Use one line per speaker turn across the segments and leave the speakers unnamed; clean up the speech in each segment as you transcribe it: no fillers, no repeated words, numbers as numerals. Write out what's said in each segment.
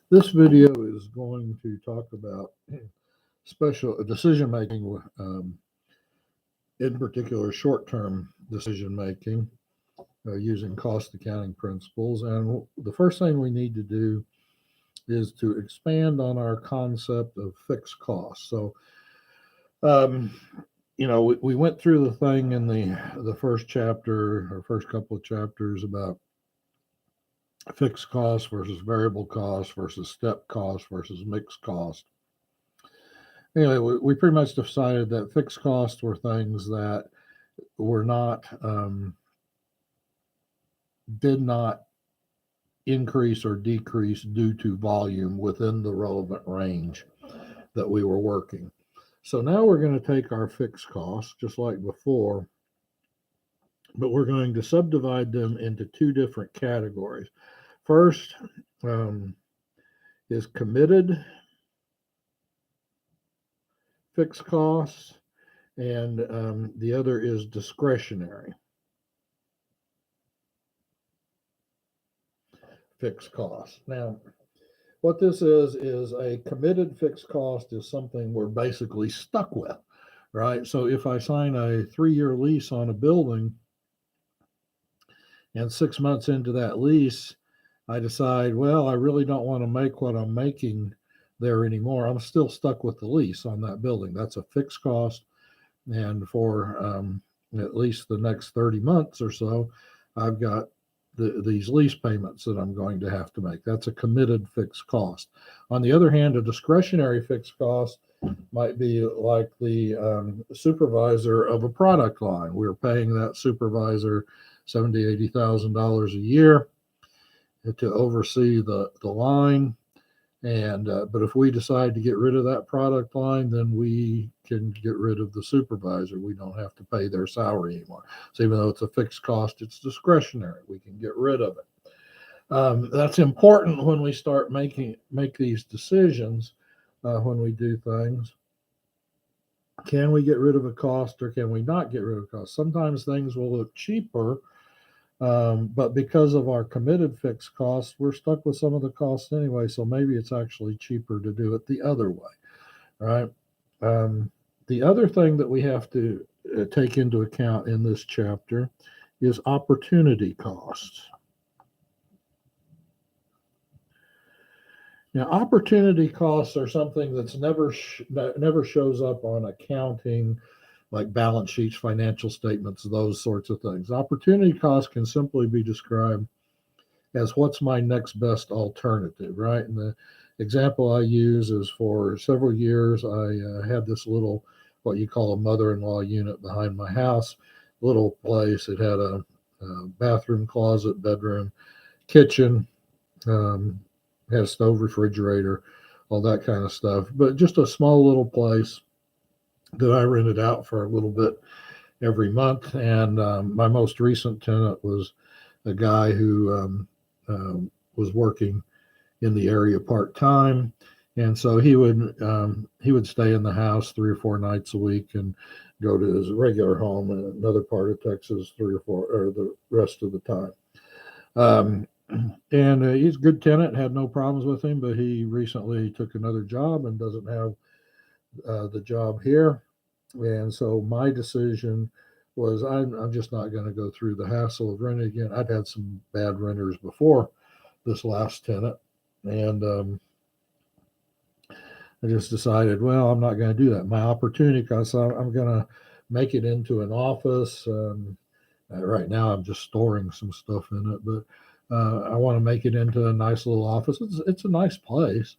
This video is going to talk about special decision making, in particular short term decision making using cost accounting principles. And the first thing we need to do is to expand on our concept of fixed costs. So, um, we went through the thing in the first chapter or first couple of chapters about fixed costs versus variable costs versus step costs versus mixed cost. Anyway, we pretty much decided that fixed costs were things that were not did not increase or decrease due to volume within the relevant range that we were working. So now we're going to take our fixed costs, just like before, but we're going to subdivide them into two different categories. First um, is committed fixed costs, and the other is discretionary fixed costs. Now, what this is a committed fixed cost is something we're basically stuck with, right? So if I sign a 3-year lease on a building and 6 months into that lease, I decide, well, I really don't want to make what I'm making there anymore. I'm still stuck with the lease on that building. That's a fixed cost. And for at least the next 30 months or so, I've got these lease payments that I'm going to have to make. That's a committed fixed cost. On the other hand, a discretionary fixed cost might be like the supervisor of a product line. We're paying that supervisor $70,000, $80,000 a year to oversee the line. And but if we decide to get rid of that product line, then we can get rid of the supervisor. We don't have to pay their salary anymore. So even though it's a fixed cost, it's discretionary. We can get rid of it. That's important when we start make these decisions. When we do things, can we get rid of a cost or can we not get rid of a cost? Sometimes things will look cheaper, but because of our committed fixed costs, we're stuck with some of the costs anyway. So maybe it's actually cheaper to do it the other way, right? The other thing that we have to take into account in this chapter is opportunity costs. Now, opportunity costs are something that's never shows up on accounting, like balance sheets, financial statements, those sorts of things. Opportunity costs can simply be described as what's my next best alternative, right? And the example I use is for several years, I had this little, what you call a mother-in-law unit behind my house, little place. It had a bathroom, closet, bedroom, kitchen, had a stove, refrigerator, all that kind of stuff, but just a small little place that I rented out for a little bit every month. And my most recent tenant was a guy who was working in the area part time, and so he would stay in the house 3 or 4 nights a week and go to his regular home in another part of Texas 3 or 4 or the rest of the time. And he's a good tenant, had no problems with him, but he recently took another job and doesn't have the job here. And so my decision was I'm just not going to go through the hassle of renting again. I'd had some bad renters before this last tenant, and I just decided, well, I'm not going to do that. My opportunity cost, I'm going to make it into an office. Right now, I'm just storing some stuff in it, but I want to make it into a nice little office. It's a nice place,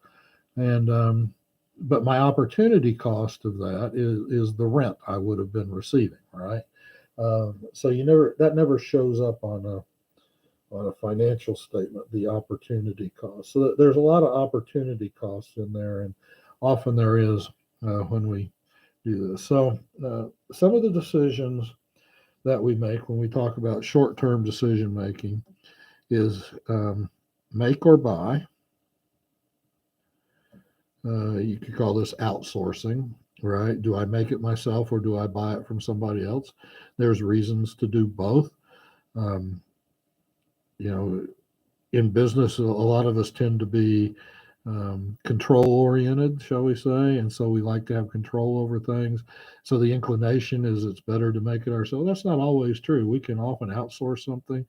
and but my opportunity cost of that is the rent I would have been receiving, right? So that never shows up on a financial statement, the opportunity cost. So there's a lot of opportunity costs in there, and often there is when we do this. So some of the decisions that we make when we talk about short-term decision making is make or buy. You could call this outsourcing, right? Do I make it myself or do I buy it from somebody else? There's reasons to do both. Um, you know, in business, a lot of us tend to be control oriented, shall we say, and so we like to have control over things. So the inclination is it's better to make it ourselves. That's not always true. We can often outsource something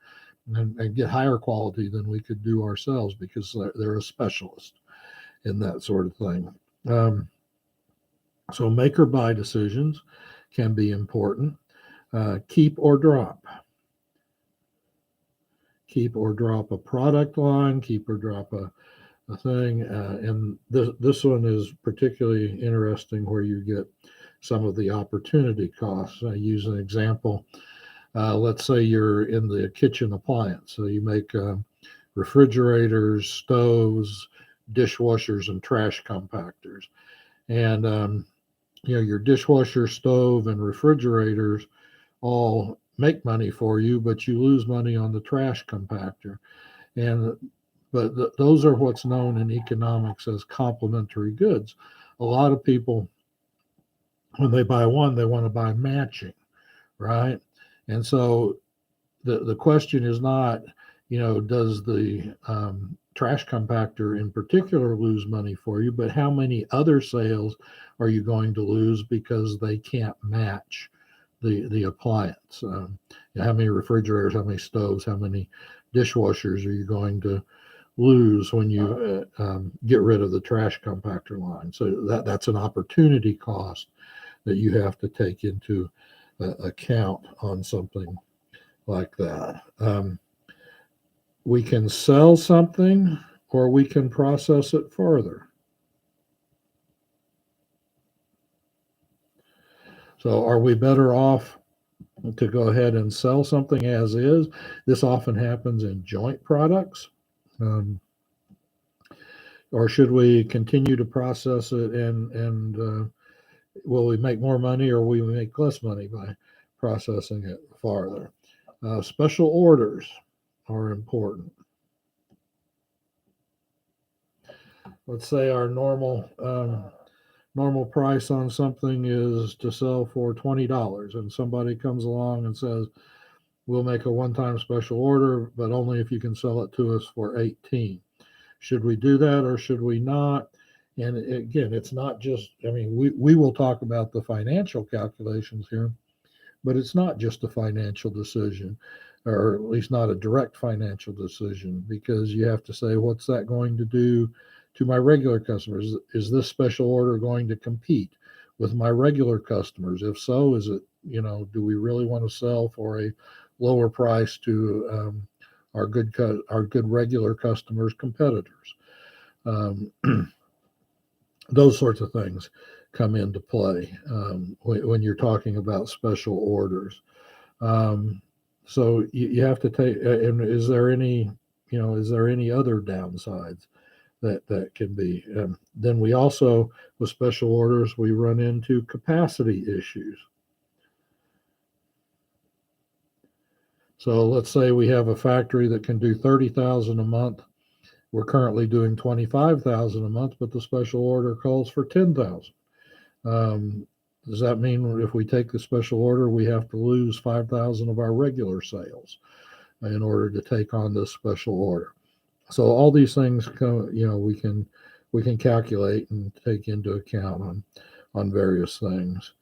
and get higher quality than we could do ourselves because they're a specialist in that sort of thing. Um, so make or buy decisions can be important. Keep or drop. Keep or drop a product line, keep or drop a thing. And this one is particularly interesting where you get some of the opportunity costs. I use an example. Let's say you're in the kitchen appliance. So you make refrigerators, stoves, dishwashers, and trash compactors. And your dishwasher, stove, and refrigerators all make money for you, but you lose money on the trash compactor. And those are what's known in economics as complementary goods. A lot of people, when they buy one, they want to buy matching, right? And so the question is not, does the trash compactor in particular lose money for you, but how many other sales are you going to lose because they can't match the appliance? How many refrigerators, how many stoves, how many dishwashers are you going to lose when you get rid of the trash compactor line? So that's an opportunity cost that you have to take into account on something like that. We can sell something or we can process it further. So are we better off to go ahead and sell something as is? This often happens in joint products. Um, or should we continue to process it and will we make more money or will we make less money by processing it farther? Special orders are important. Let's say our normal price on something is to sell for $20, and somebody comes along and says, "We'll make a one-time special order, but only if you can sell it to us for 18." Should we do that or should we not? And again, it's not just, we will talk about the financial calculations here, but it's not just a financial decision, or at least not a direct financial decision, because you have to say, what's that going to do to my regular customers? Is this special order going to compete with my regular customers? If so, is it, do we really want to sell for a lower price to our good regular customers, competitors? Um, those sorts of things come into play when you're talking about special orders. Um, so you have to take. And is there any other downsides that can be? Then we also, with special orders, we run into capacity issues. So let's say we have a factory that can do 30,000 a month. We're currently doing 25,000 a month, but the special order calls for 10,000. Does that mean if we take the special order, we have to lose 5,000 of our regular sales in order to take on this special order? So all these things come, we can calculate and take into account on various things.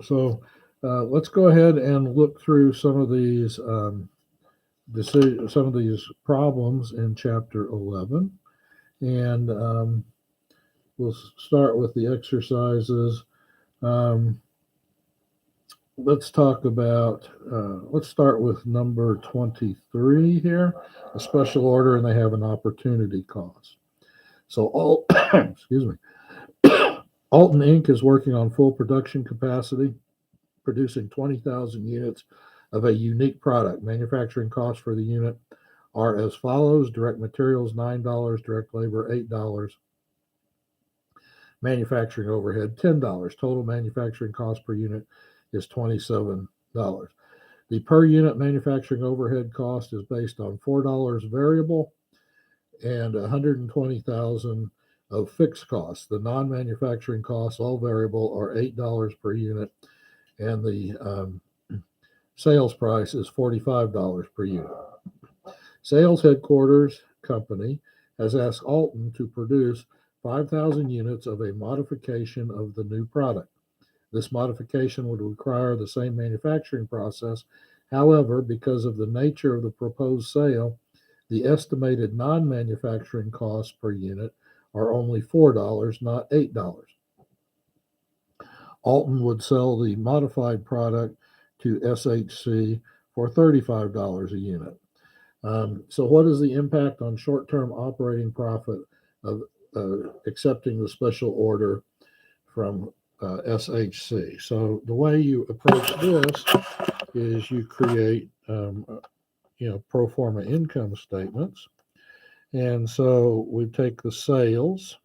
So let's go ahead and look through some of these some of these problems in chapter 11, and we'll start with the exercises. Um, let's talk about, let's start with number 23 here, a special order, and they have an opportunity cost. So, excuse me, Alton Inc. is working on full production capacity, producing 20,000 units of a unique product. Manufacturing costs for the unit are as follows: direct materials $9, direct labor $8, manufacturing overhead $10. Total manufacturing cost per unit is $27. The per unit manufacturing overhead cost is based on $4 variable and 120,000 of fixed costs. The non-manufacturing costs, all variable, are $8 per unit, and the sales price is $45 per unit. Sales headquarters company has asked Alton to produce 5,000 units of a modification of the new product. This modification would require the same manufacturing process. However, because of the nature of the proposed sale, the estimated non-manufacturing costs per unit are only $4, not $8. Alton would sell the modified product to SHC for $35 a unit. So, what is the impact on short term operating profit of accepting the special order from SHC? So, the way you approach this is you create pro forma income statements. And so we take the sales,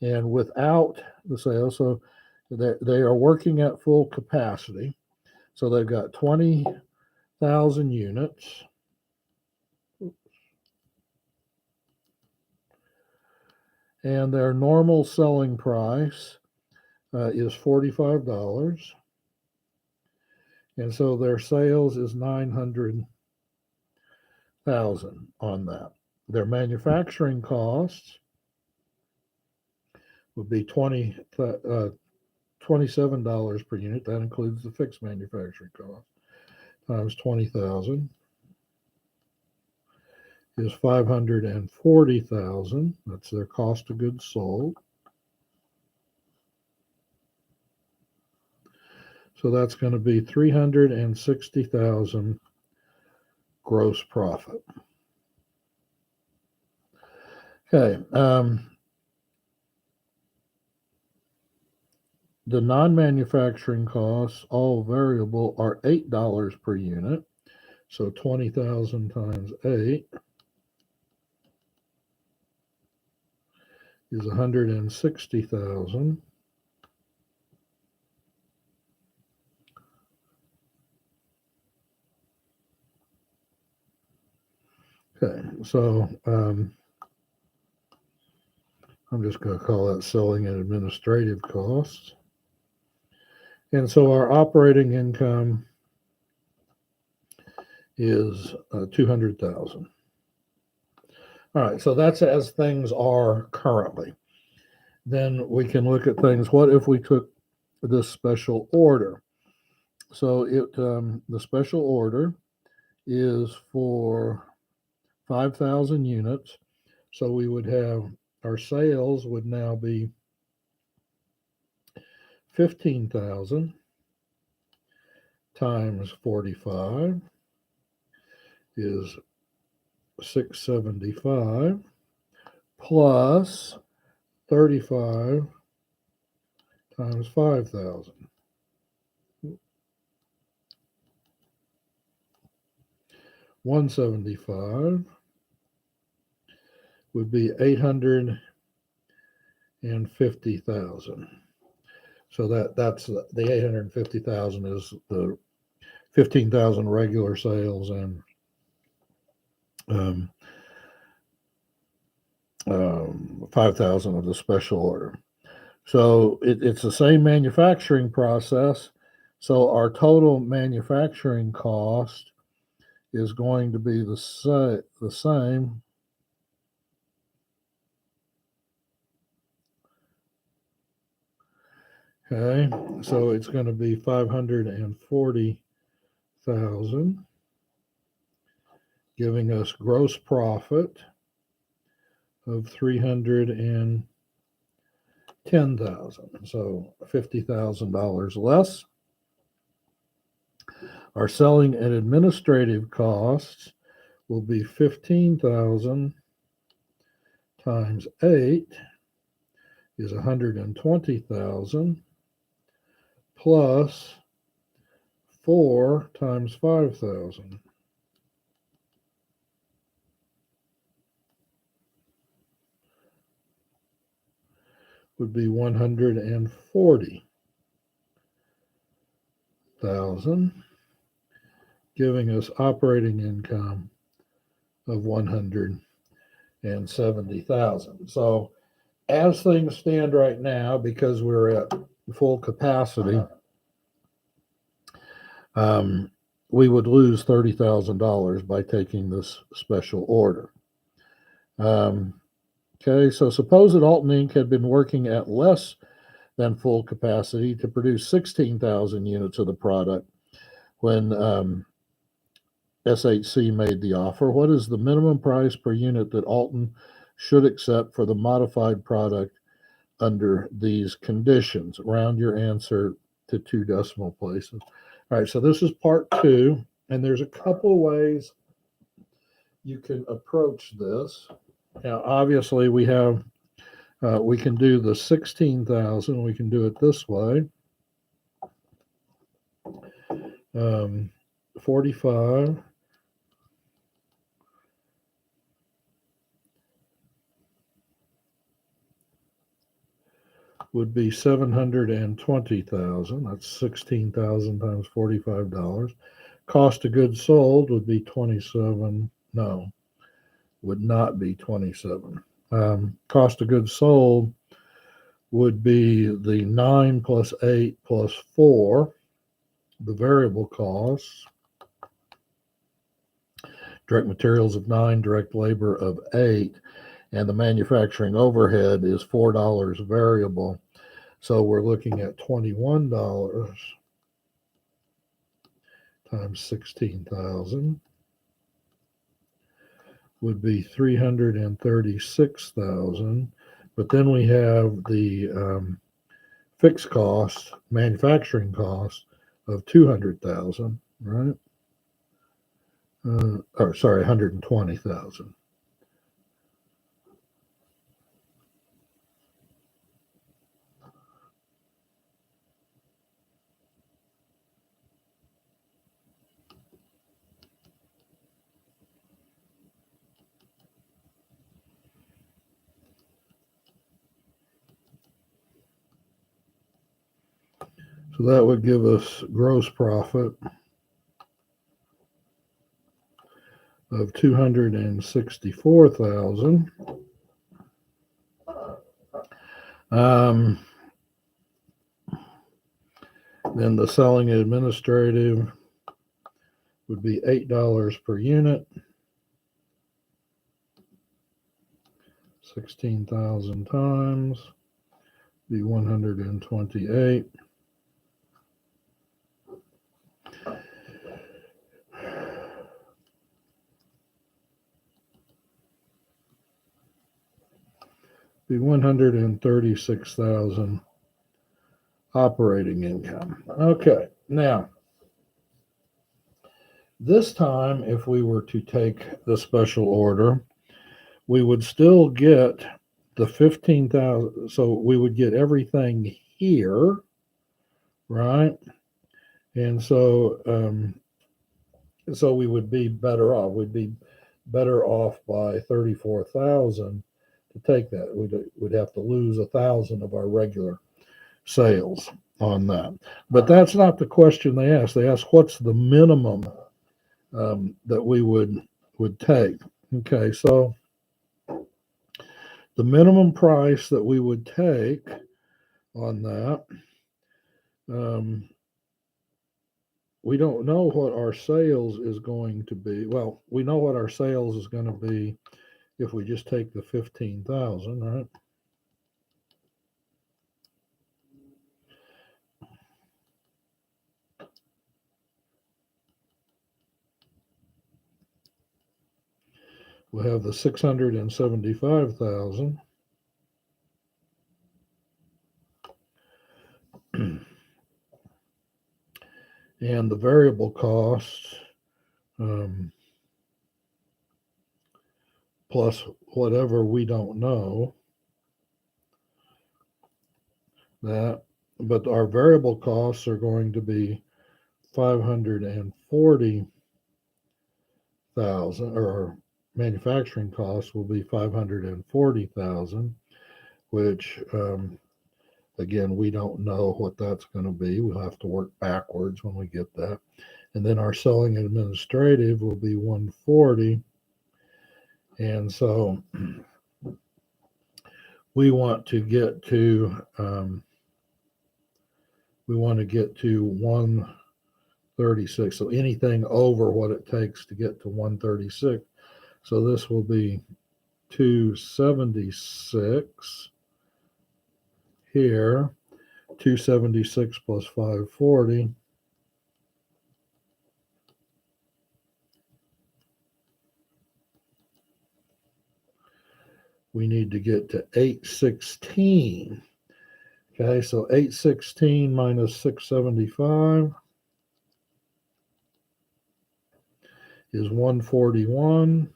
and without the sales, so they are working at full capacity. So they've got 20,000 units. And their normal selling price is $45. And so their sales is 900,000 on that. Their manufacturing costs would be $27 per unit. That includes the fixed manufacturing cost times 20,000 is 540,000. That's their cost of goods sold. So that's going to be 360,000 gross profit. Okay. The non-manufacturing costs, all variable, are $8 per unit. So 20,000 times 8 is 160,000. Okay, so I'm just going to call that selling and administrative costs. And so our operating income is 200,000. All right, so that's as things are currently. Then we can look at things. What if we took this special order? So the special order is for 5,000 units. So we would have our sales would now be 15,000 times 45 is 675 plus 35 times 5,000. 175 would be 850,000. So that's the 850,000 is the 15,000 regular sales and 5,000 of the special order. So it's the same manufacturing process. So our total manufacturing cost is going to be the same. Okay, so it's going to be 540,000, giving us gross profit of 310,000. So $50,000 less. Our selling and administrative costs will be 15,000 times 8 is 120,000 plus 4 times 5,000. Would be 140,000, giving us operating income of 170,000. So as things stand right now, because we're at full capacity, we would lose $30,000 by taking this special order. Okay, so suppose that Alton Inc. had been working at less than full capacity to produce 16,000 units of the product when SHC made the offer. What is the minimum price per unit that Alton should accept for the modified product under these conditions? Round your answer to 2 decimal places. All right, so this is part 2, and there's a couple of ways you can approach this. Now, obviously, we can do the 16,000. We can do it this way. 45 would be 720,000. That's 16,000 times $45. Cost of goods sold would be 27. No, would not be 27. Cost of goods sold would be the 9 plus 8 plus 4, the variable costs. Direct materials of 9, direct labor of 8, and the manufacturing overhead is $4 variable. So we're looking at $21 times 16,000 would be 336,000. But then we have the fixed cost, manufacturing cost of 200,000, right? Or sorry, 120,000. So that would give us gross profit of 264,000. Then the selling administrative would be $8 per unit. 16,000 times be 128. Be 136,000 operating income. Okay, now this time, if we were to take the special order, we would still get the 15,000. So we would get everything here, right? And so we would be better off. We'd be better off by 34,000 to take that. We'd have to lose 1,000 of our regular sales on that. But that's not the question they asked. They asked what's the minimum that we would take. Okay, so the minimum price that we would take on that, we don't know what our sales is going to be. Well, we know what our sales is going to be if we just take the 15,000, right? We'll have the 675,000. And the variable costs plus whatever we don't know, that, but our variable costs are going to be 540,000, or our manufacturing costs will be 540,000, which again, we don't know what that's going to be. We'll have to work backwards when we get that. And then our selling administrative will be 140. And so we want to get to 136. So anything over what it takes to get to 136. So this will be 276 here, 276 plus 540. We need to get to 816. Okay, so 816 minus 675 is 141.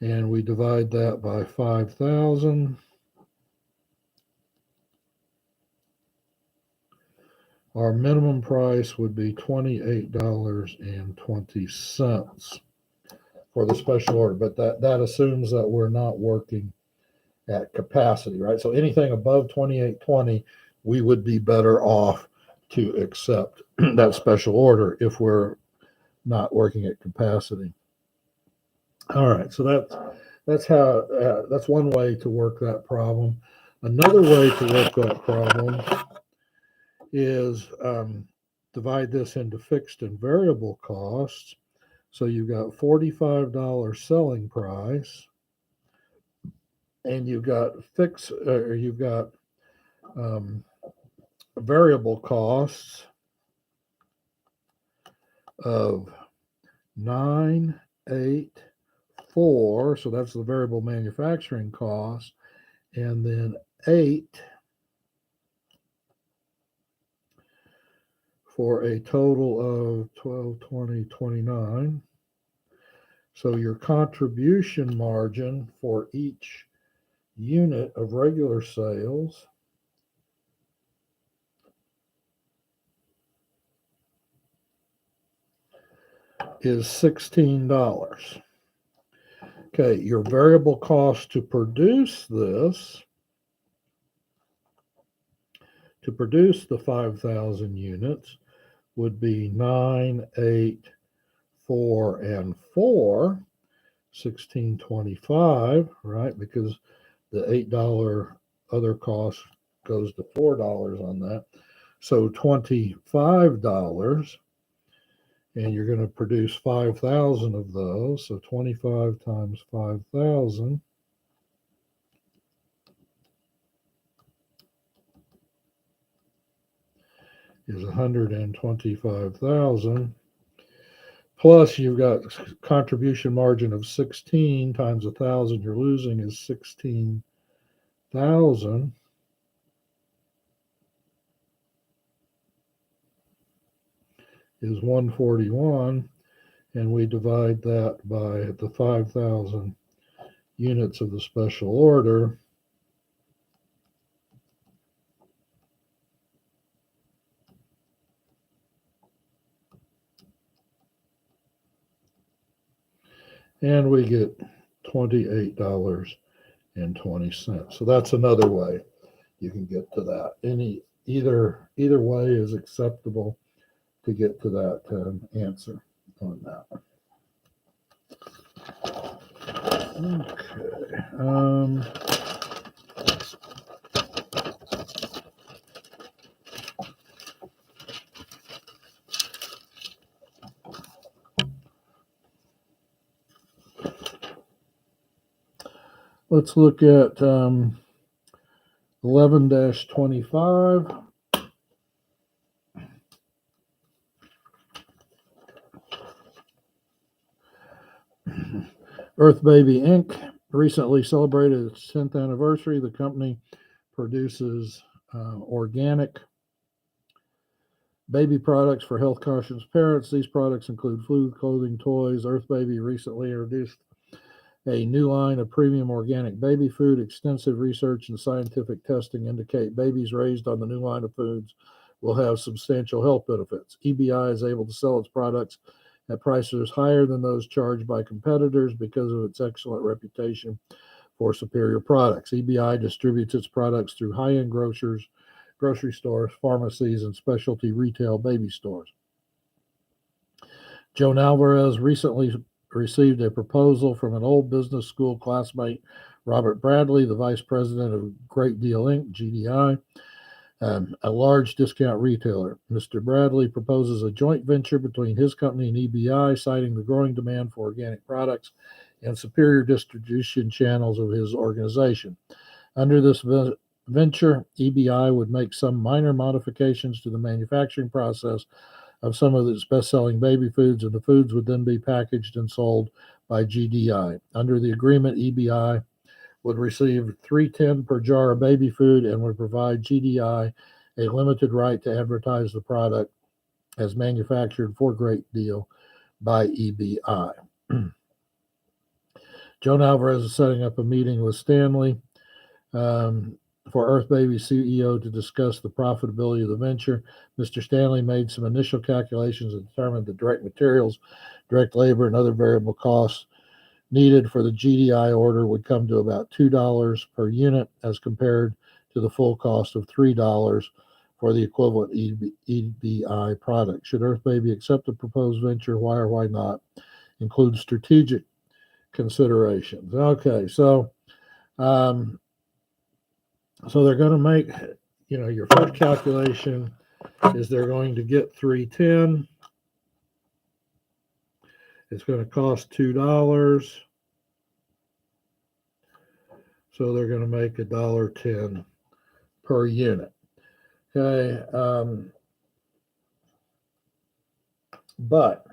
And we divide that by 5,000. Our minimum price would be $28.20 for the special order, but that assumes that we're not working at capacity, right? So anything above 28.20, we would be better off to accept that special order if we're not working at capacity. All right, so that's how that's one way to work that problem. Another way to work that problem is divide this into fixed and variable costs. So you've got $45 selling price, and you've got variable costs of 984. So that's the variable manufacturing cost, and then 8 for a total of 12, 20, 29. So your contribution margin for each unit of regular sales is $16. Okay, your variable cost to produce this, to produce the 5,000 units, would be 9, 8, 4, and 4, $16.25, right? Because the $8 other cost goes to $4 on that. So $25, and you're going to produce 5,000 of those. So 25 times 5,000 is 125,000. Plus, you've got contribution margin of 16 times 1,000. You're losing is 16,000. Is 141, and we divide that by the 5,000 units of the special order. And we get $28.20. So that's another way you can get to that. Either way is acceptable to get to that answer on that. Okay. Let's look at 11-25. Earth Baby Inc. recently celebrated its 10th anniversary. The company produces organic baby products for health conscious parents. These products include food, clothing, toys. Earth Baby recently introduced a new line of premium organic baby food. Extensive research and scientific testing indicate babies raised on the new line of foods will have substantial health benefits. EBI is able to sell its products at prices higher than those charged by competitors because of its excellent reputation for superior products. EBI distributes its products through high-end grocery stores, pharmacies, and specialty retail baby stores. Joan Alvarez recently received a proposal from an old business school classmate, Robert Bradley, the vice president of Great Deal Inc., GDI, a large discount retailer. Mr. Bradley proposes a joint venture between his company and EBI, citing the growing demand for organic products and superior distribution channels of his organization. Under this venture, EBI would make some minor modifications to the manufacturing process of some of its best-selling baby foods, and the foods would then be packaged and sold by GDI. Under the agreement, EBI would receive $3.10 per jar of baby food and would provide GDI a limited right to advertise the product as manufactured for Great Deal by EBI. Joan Alvarez is setting up a meeting with Stanley for Earth Baby CEO to discuss the profitability of the venture. Mr. Stanley made some initial calculations and determined that direct materials, direct labor, and other variable costs needed for the GDI order would come to about $2 per unit as compared to the full cost of $3 for the equivalent EBI product. Should Earth Baby accept the proposed venture? Why or why not? Include strategic considerations. Okay, so they're going to make, your first calculation is they're going to get 310. It's going to cost $2. So they're going to make $1.10 per unit. Okay. But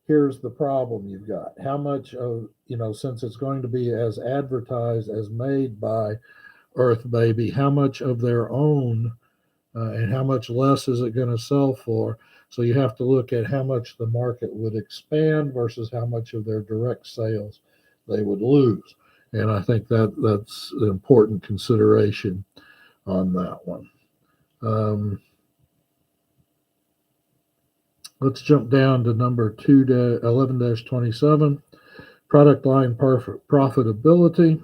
here's the problem you've got. How much of, since it's going to be as advertised as made by Earth Baby, how much of their own and how much less is it going to sell for? So you have to look at how much the market would expand versus how much of their direct sales they would lose. And I think that's an important consideration on that one. Let's jump down to number 11-27, product line profitability.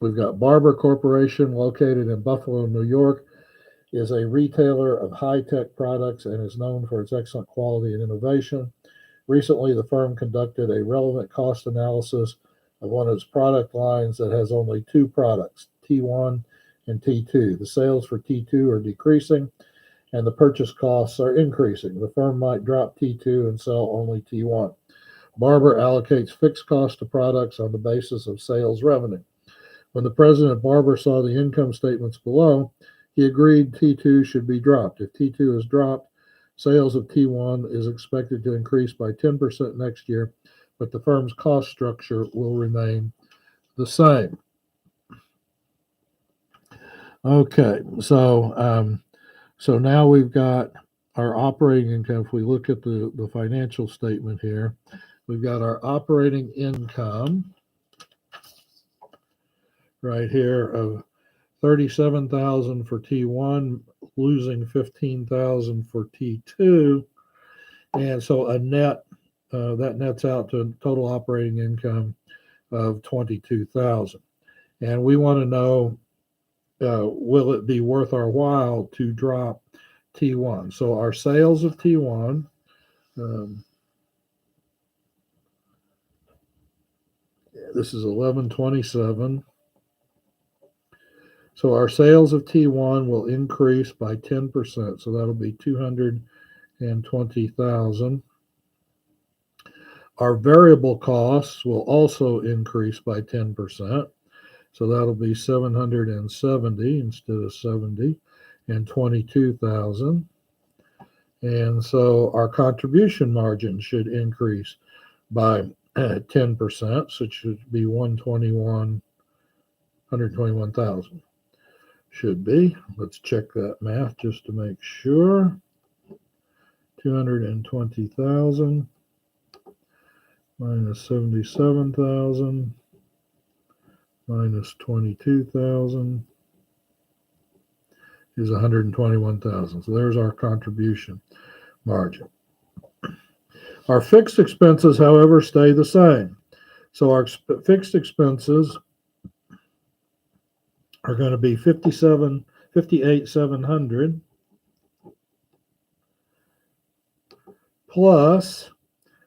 We've got Barber Corporation, located in Buffalo, New York, is a retailer of high-tech products and is known for its excellent quality and innovation. Recently, the firm conducted a relevant cost analysis of one of its product lines that has only two products, T1 and T2. The sales for T2 are decreasing, and the purchase costs are increasing. The firm might drop T2 and sell only T1. Barber allocates fixed cost to products on the basis of sales revenue. When the president of Barber saw the income statements below, he agreed T2 should be dropped. If T2 is dropped, sales of T1 is expected to increase by 10% next year, but the firm's cost structure will remain the same. Okay, so now we've got our operating income. If we look at the financial statement here, we've got our operating income right here of $37,000 for T1, losing $15,000 for T2, and so a net that nets out to a total operating income of $22,000. And we want to know, will it be worth our while to drop T1? So our sales of T1, this is 1127. So our sales of T1 will increase by 10%. So that'll be 220,000. Our variable costs will also increase by 10%. So that'll be 770 instead of 70, and 22,000. And so our contribution margin should increase by 10%, so it should be 121,000. Should be. Let's check that math just to make sure. 220,000 minus 77,000 minus 22,000 is 121,000. So there's our contribution margin. Our fixed expenses, however, stay the same. So our fixed expenses are going to be 58,700 plus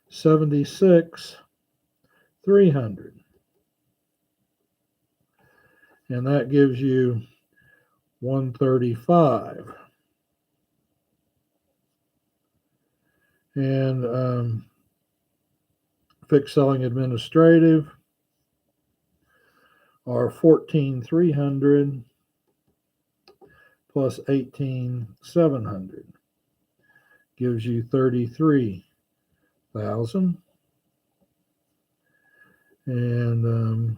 76,300. and that gives you 135. And fixed selling administrative are 14,300 plus 18,700 gives you 33,000. And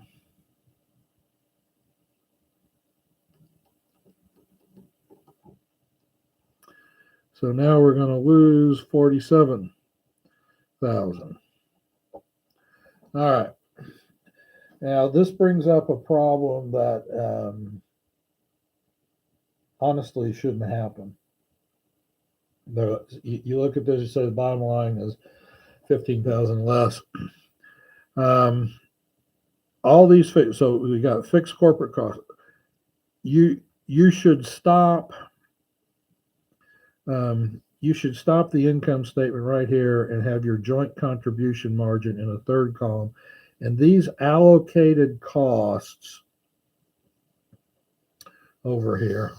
so now we're going to lose 47,000. All right. Now this brings up a problem that honestly shouldn't happen. You look at this, you say the bottom line is 15,000 less. All these so we got fixed corporate costs. You should stop. You should stop the income statement right here and have your joint contribution margin in a third column. And these allocated costs over here,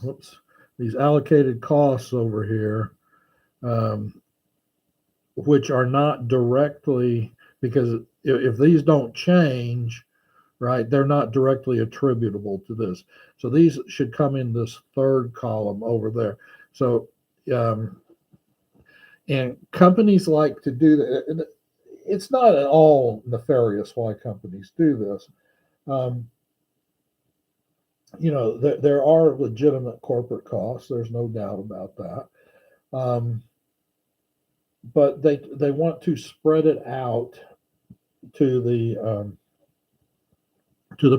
these allocated costs over here, which are not directly, because if these don't change, right, they're not directly attributable to this. So these should come in this third column over there. So, and companies like to do that. It's not at all nefarious why companies do this. There are legitimate corporate costs. There's no doubt about that. But they want to spread it out to the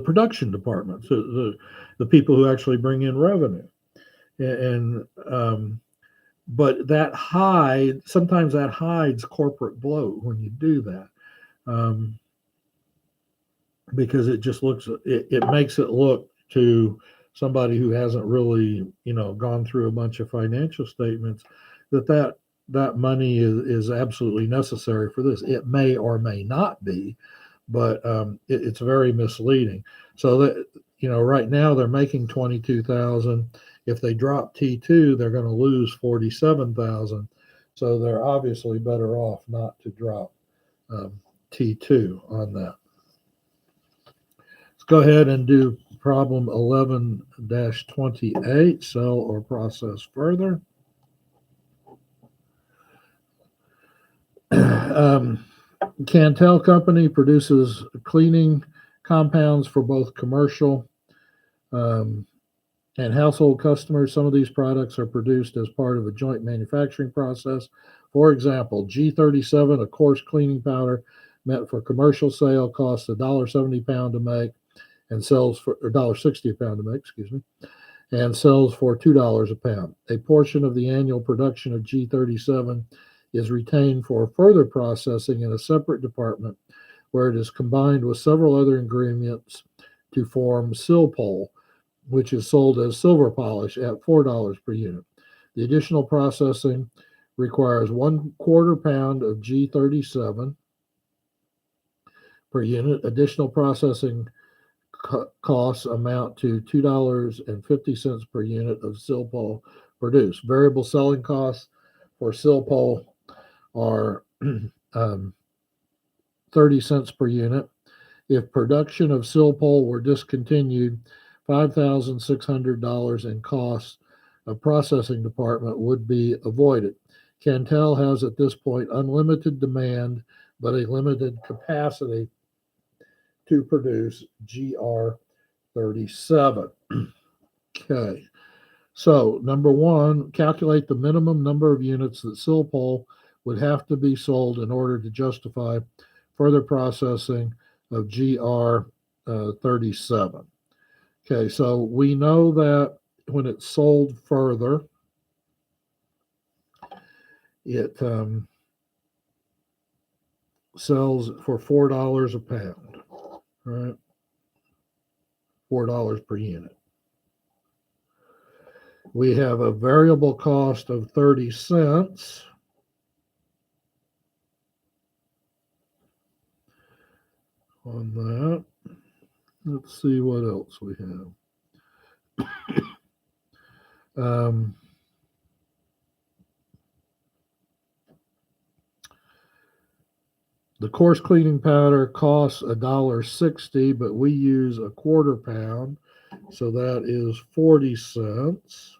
production department, so the people who actually bring in revenue, and but sometimes that hides corporate bloat when you do that, because it just it makes it look to somebody who hasn't really gone through a bunch of financial statements that money is absolutely necessary for this. It may or may not be, but it's very misleading. So that right now they're making 22,000. If they drop T2, they're going to lose 47,000. So they're obviously better off not to drop T2 on that. Let's go ahead and do problem 11-28, sell or process further. Cantel Company produces cleaning compounds for both commercial and household customers. Some of these products are produced as part of a joint manufacturing process. For example, G37, a coarse cleaning powder meant for commercial sale, costs $1.70 a pound to make and sells for $1.60 a pound to make, and sells for $2 a pound. A portion of the annual production of G37 is retained for further processing in a separate department where it is combined with several other ingredients to form Silpol, which is sold as silver polish at $4 per unit. The additional processing requires 1/4 pound of G37 per unit. Additional processing costs amount to $2.50 per unit of Silpol produced. Variable selling costs for Silpol are 30 cents per unit. If production of Silpol were discontinued, $5,600 in costs of processing department would be avoided. Cantel has at this point unlimited demand, but a limited capacity to produce GR37. Okay. So, number one, calculate the minimum number of units that Silpol would have to be sold in order to justify further processing of GR37. Okay, so we know that when it's sold further, it sells for $4 a pound, right? $4 per unit. We have a variable cost of 30 cents. On that. Let's see what else we have. Um, the coarse cleaning powder costs $1.60, but we use a quarter pound, so that is 40 cents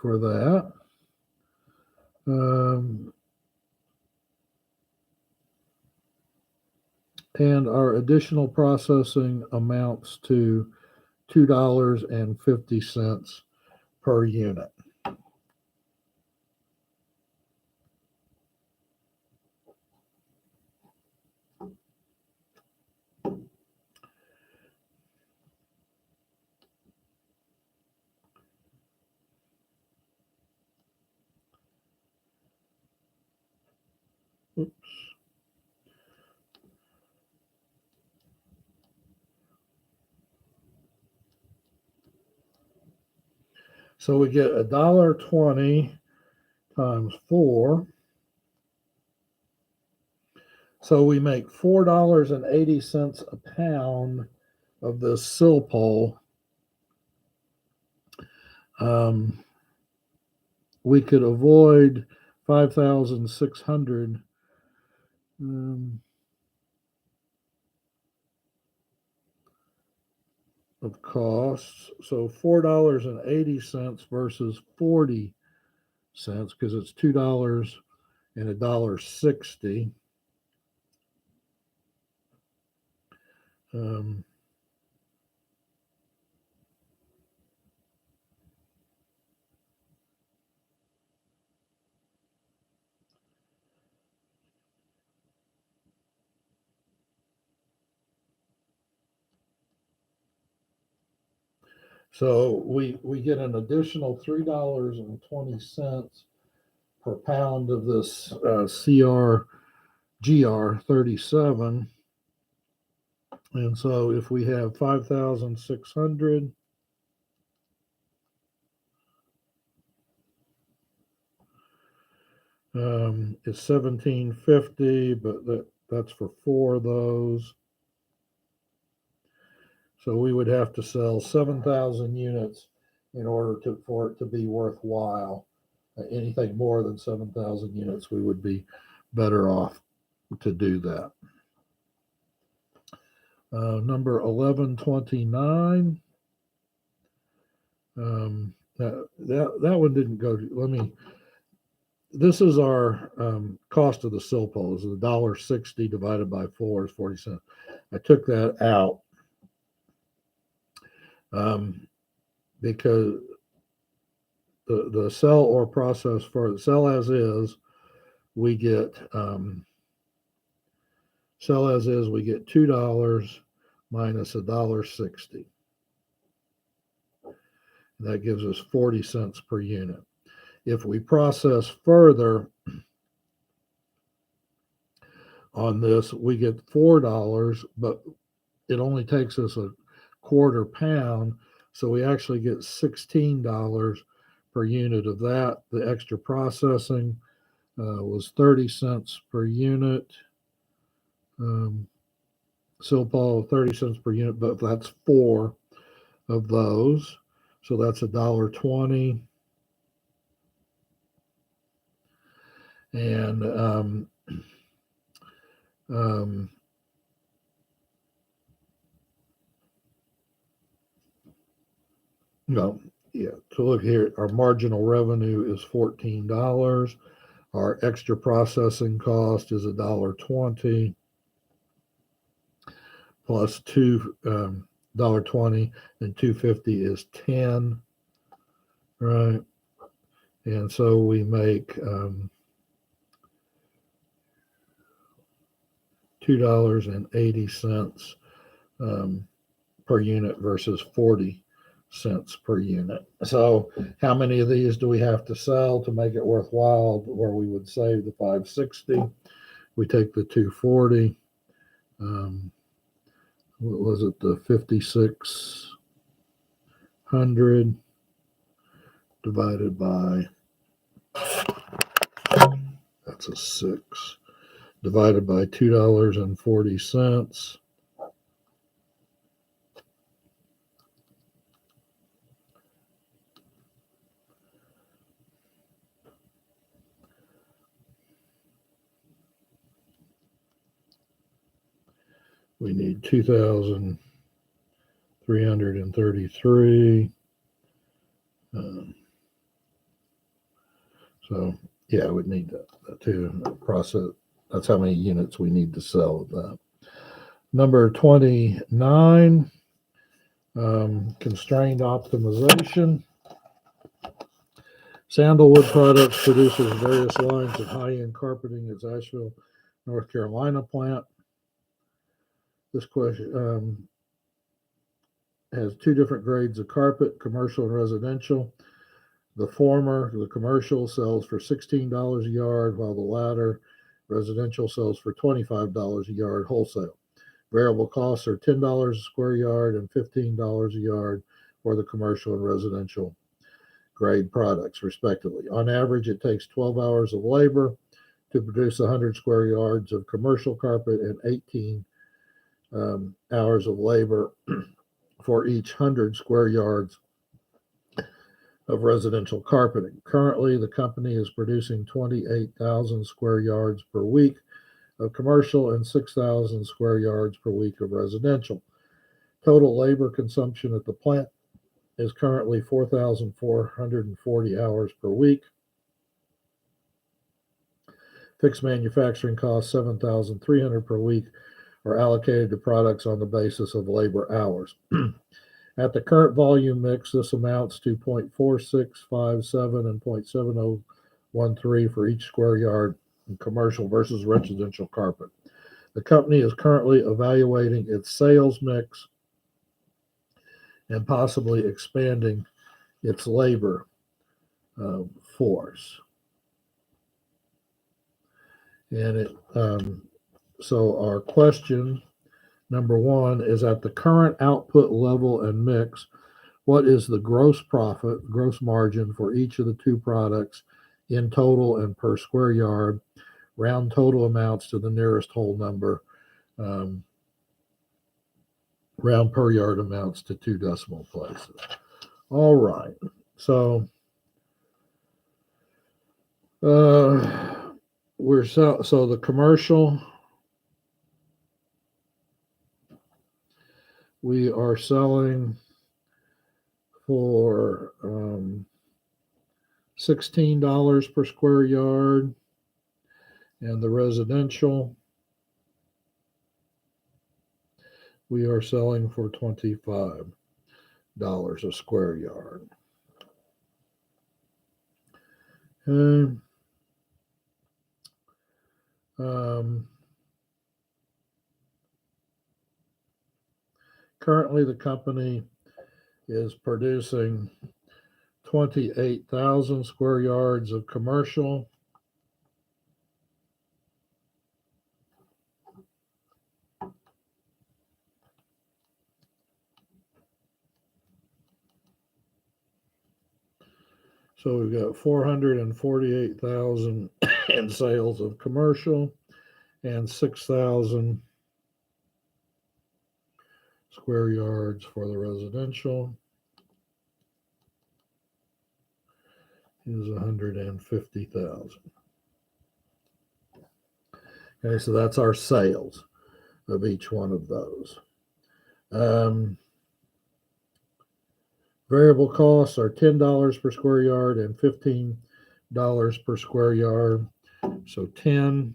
for that. And our additional processing amounts to $2.50 per unit. Oops. So we get $1.20 times 4. So we make $4.80 a pound of this sill pole. We could avoid 5,600 of costs. So $4.80 versus 40 cents, because it's $2 and $1.60. So we get an additional $3.20 per pound of this CRGR 37. And so if we have 5,600, it's 1,750, but that's for 4 of those. So we would have to sell 7,000 units in order for it to be worthwhile. Anything more than 7,000 units, we would be better off to do that. Number 1129. That one didn't go to, this is our cost of the sill pole. Is $1.60 divided by 4 is 40 cents. I took that out because the sell or process for the sell as is, we get $2 minus $1.60. That gives us 40 cents per unit. If we process further on this, we get $4, but it only takes us a quarter pound, so we actually get $16 per unit of that. The extra processing was 30 cents per unit. Sill pole 30 cents per unit, but that's 4 of those, so that's $1.20. And no, yeah. So look here, our marginal revenue is $14. Our extra processing cost is $1.20 plus $2.20, and $2.50 is 10, right? And so we make $2.80 per unit versus 40 cents per unit. So how many of these do we have to sell to make it worthwhile where we would save the 560? We take the 240. What was it? The 5,600 divided by, that's a 6, divided by $2.40. We need 2,333. So yeah, we'd need that to process. That's how many units we need to sell of that. Number 29, constrained optimization. Sandalwood Products produces various lines of high-end carpeting at its Asheville, North Carolina plant. This question has two different grades of carpet, commercial and residential. The former, the commercial, sells for $16 a yard, while the latter, residential, sells for $25 a yard wholesale. Variable costs are $10 a square yard and $15 a yard for the commercial and residential grade products, respectively. On average, it takes 12 hours of labor to produce 100 square yards of commercial carpet and 18 hours of labor for each 100 square yards of residential carpeting. Currently, the company is producing 28,000 square yards per week of commercial and 6,000 square yards per week of residential. Total labor consumption at the plant is currently 4,440 hours per week. Fixed manufacturing costs, 7,300 per week, are allocated to products on the basis of labor hours. At the current volume mix, this amounts to 0.4657 and 0.7013 for each square yard in commercial versus residential carpet. The company is currently evaluating its sales mix and possibly expanding its labor force. And so our question number one is, at the current output level and mix, what is the gross profit, gross margin for each of the two products in total and per square yard? Round total amounts to the nearest whole number. Round per yard amounts to 2 decimal places. All right. So so the commercial, we are selling for $16 per square yard, and the residential, we are selling for $25 a square yard. And currently, the company is producing 28,000 square yards of commercial. So we've got 448,000 in sales of commercial and 6,000 square yards for the residential is 150,000. Okay, so that's our sales of each one of those. Variable costs are $10 per square yard and $15 per square yard. So 10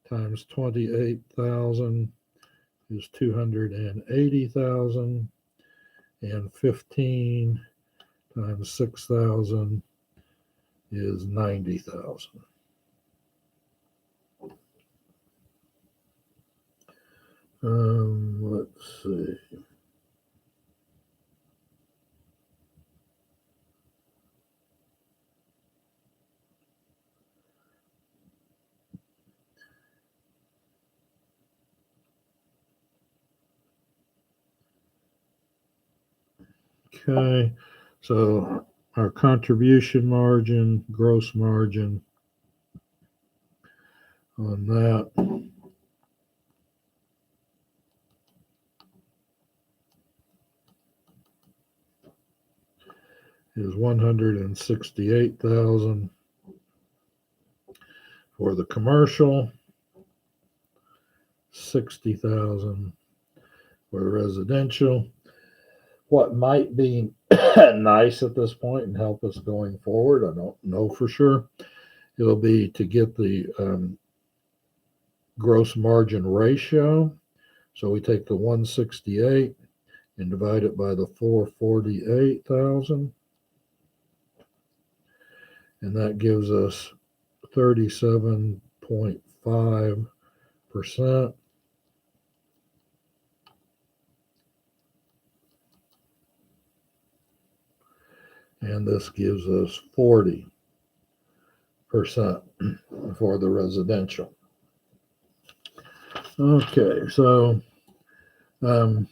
times 28,000 is 280,000, and 15 times 6,000 is 90,000. Let's see. Okay, so our contribution margin, gross margin on that is $168,000 for the commercial, $60,000 for the residential. What might be nice at this point and help us going forward, I don't know for sure, it'll be to get the gross margin ratio. So we take the 168 and divide it by the 448,000, and that gives us 37.5%. And this gives us 40% for the residential. Okay, so and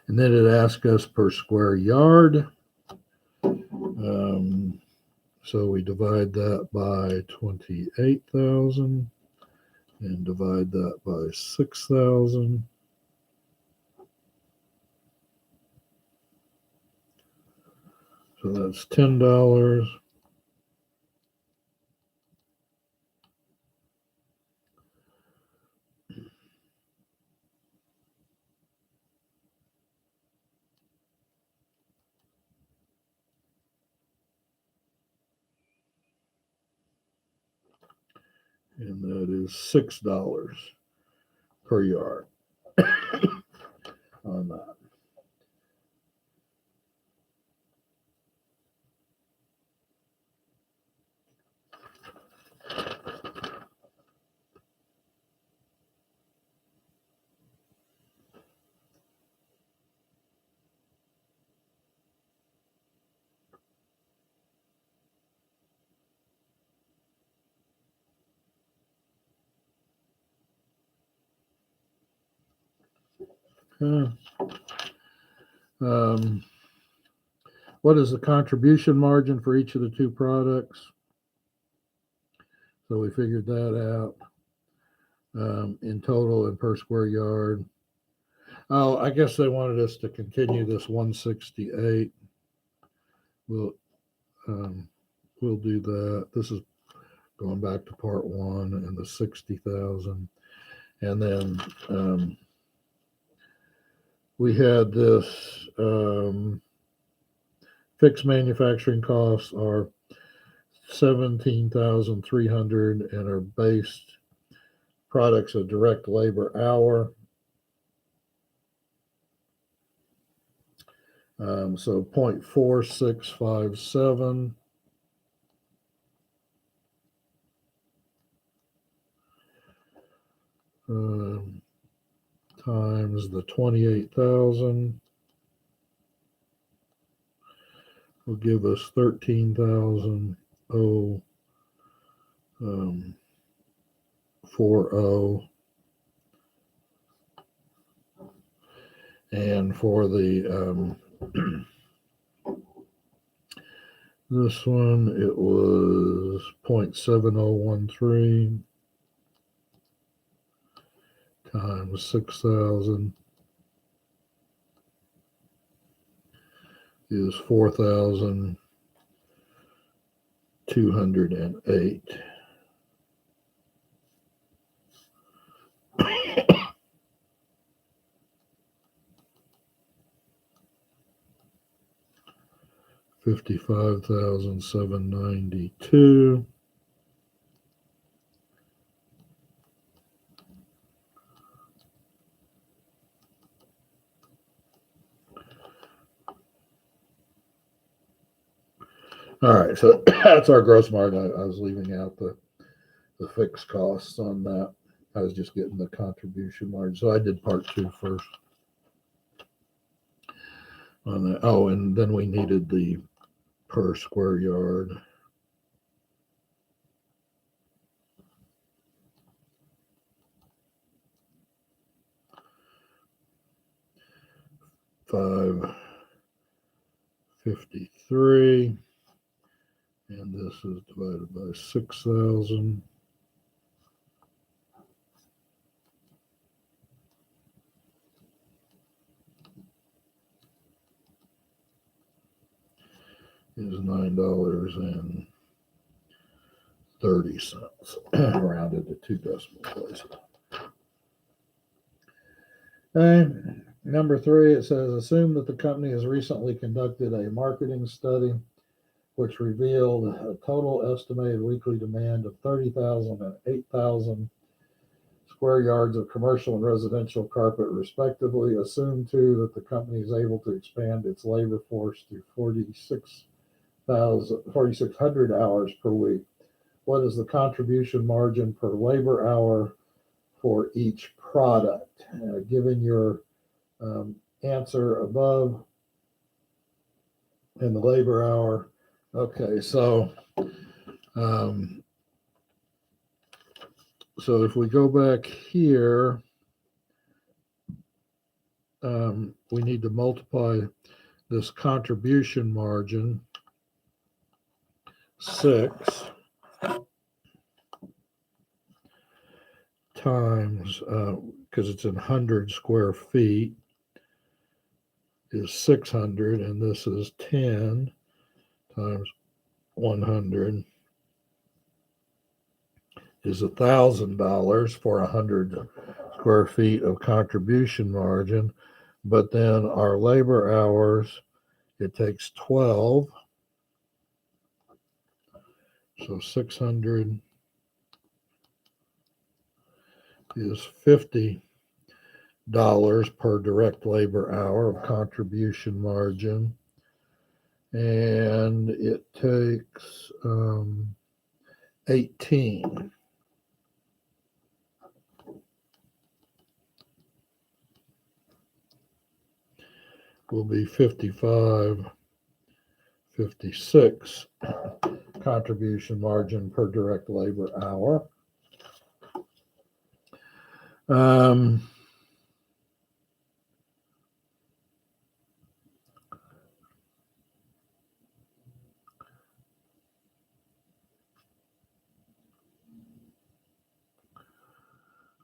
then it asks us per square yard. So we divide that by 28,000 and divide that by 6,000. So that's $10. And that is $6 per yard on that. What is the contribution margin for each of the two products? So we figured that out in total and per square yard. Oh, I guess they wanted us to continue this 168. We'll do that. This is going back to part one and the 60,000, and then we had this fixed manufacturing costs are 17,300, and our based products of direct labor hour. So 0.4657 times the 28,000 will give us 13,040. And for the this one, it was 0.7013 times 6,000 is 4,208. $55,792. All right, so that's our gross margin. I was leaving out the fixed costs on that. I was just getting the contribution margin. So I did part two first on that. Oh, and then we needed the per square yard. $5.53 53, and this is divided by 6,000. Is $9.30, rounded to 2 decimal places. And number 3, it says, assume that the company has recently conducted a marketing study which revealed a total estimated weekly demand of 30,000 and 8,000 square yards of commercial and residential carpet, respectively. Assume, too, that the company is able to expand its labor force to 4,600 hours per week. What is the contribution margin per labor hour for each product? Given your answer above and the labor hour. Okay, so if we go back here, we need to multiply this contribution margin 6 times, because it's in 100 square feet, is 600, and this is 10 times 100 is $1,000 for 100 square feet of contribution margin. But then our labor hours, it takes 12. So 600 is $50 per direct labor hour of contribution margin. And it takes 18. Will be 55, 56 contribution margin per direct labor hour.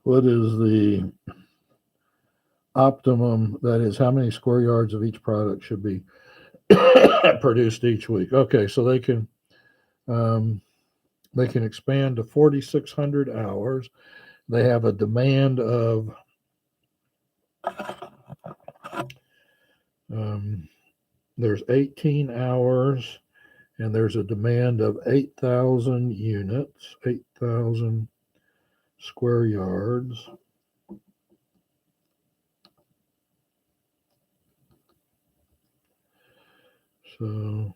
What is the optimum, that is, how many square yards of each product should be produced each week? Okay, so they can expand to 4,600 hours. They have a demand of there's 18 hours, and there's a demand of 8,000 units, 8,000 square yards. So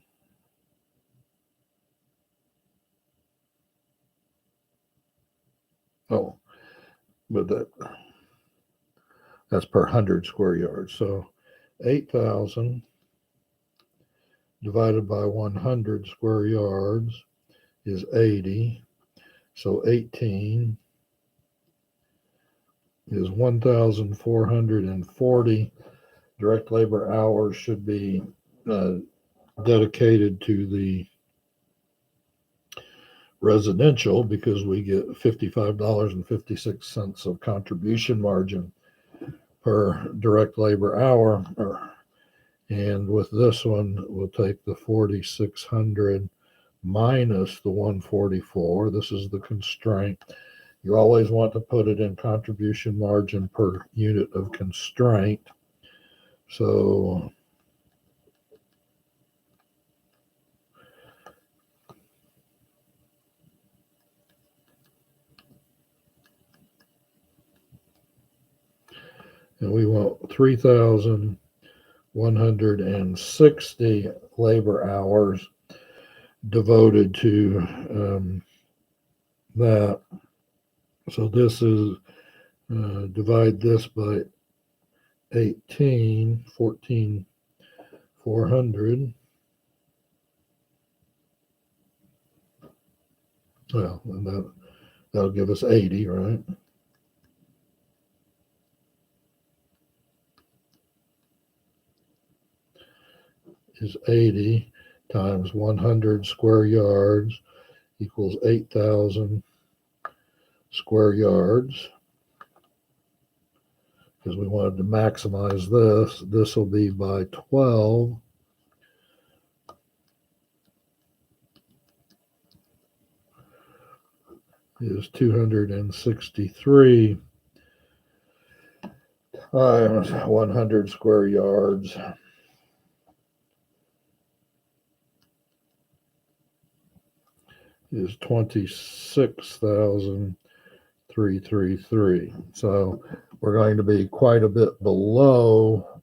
but that's per 100 square yards. So 8,000 divided by 100 square yards is 80. So 18 is 1,440 direct labor hours should be dedicated to the residential, because we get $55.56 of contribution margin per direct labor hour. And with this one, we'll take the 4,600 minus the 144. This is the constraint. You always want to put it in contribution margin per unit of constraint. So and we want 3,160 labor hours devoted to that. So this is, divide this by 18, 14,400. Well, and that'll give us 80, right? is 80 times 100 square yards equals 8,000 square yards. Because we wanted to maximize this, this will be by 12. Is 263 times 100 square yards is 26,333. So we're going to be quite a bit below,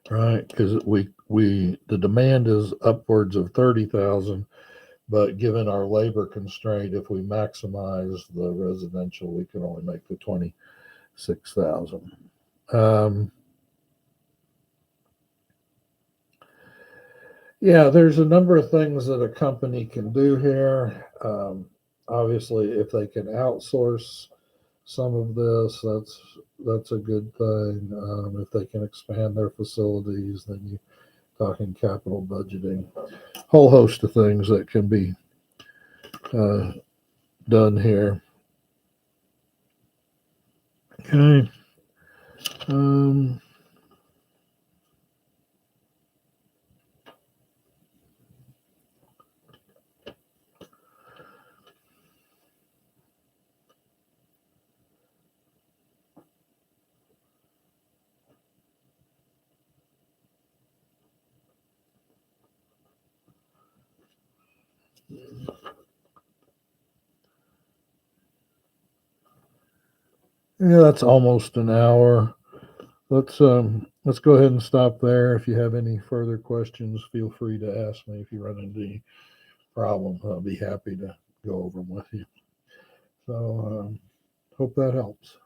right? Because the demand is upwards of 30,000, but given our labor constraint, if we maximize the residential, we can only make the 26,000. Yeah, there's a number of things that a company can do here. Obviously, if they can outsource some of this, that's a good thing. If they can expand their facilities, then you're talking capital budgeting, whole host of things that can be done here. Okay. Yeah, that's almost an hour. Let's go ahead and stop there. If you have any further questions, feel free to ask me. If you run into any problem, I'll be happy to go over them with you. So hope that helps.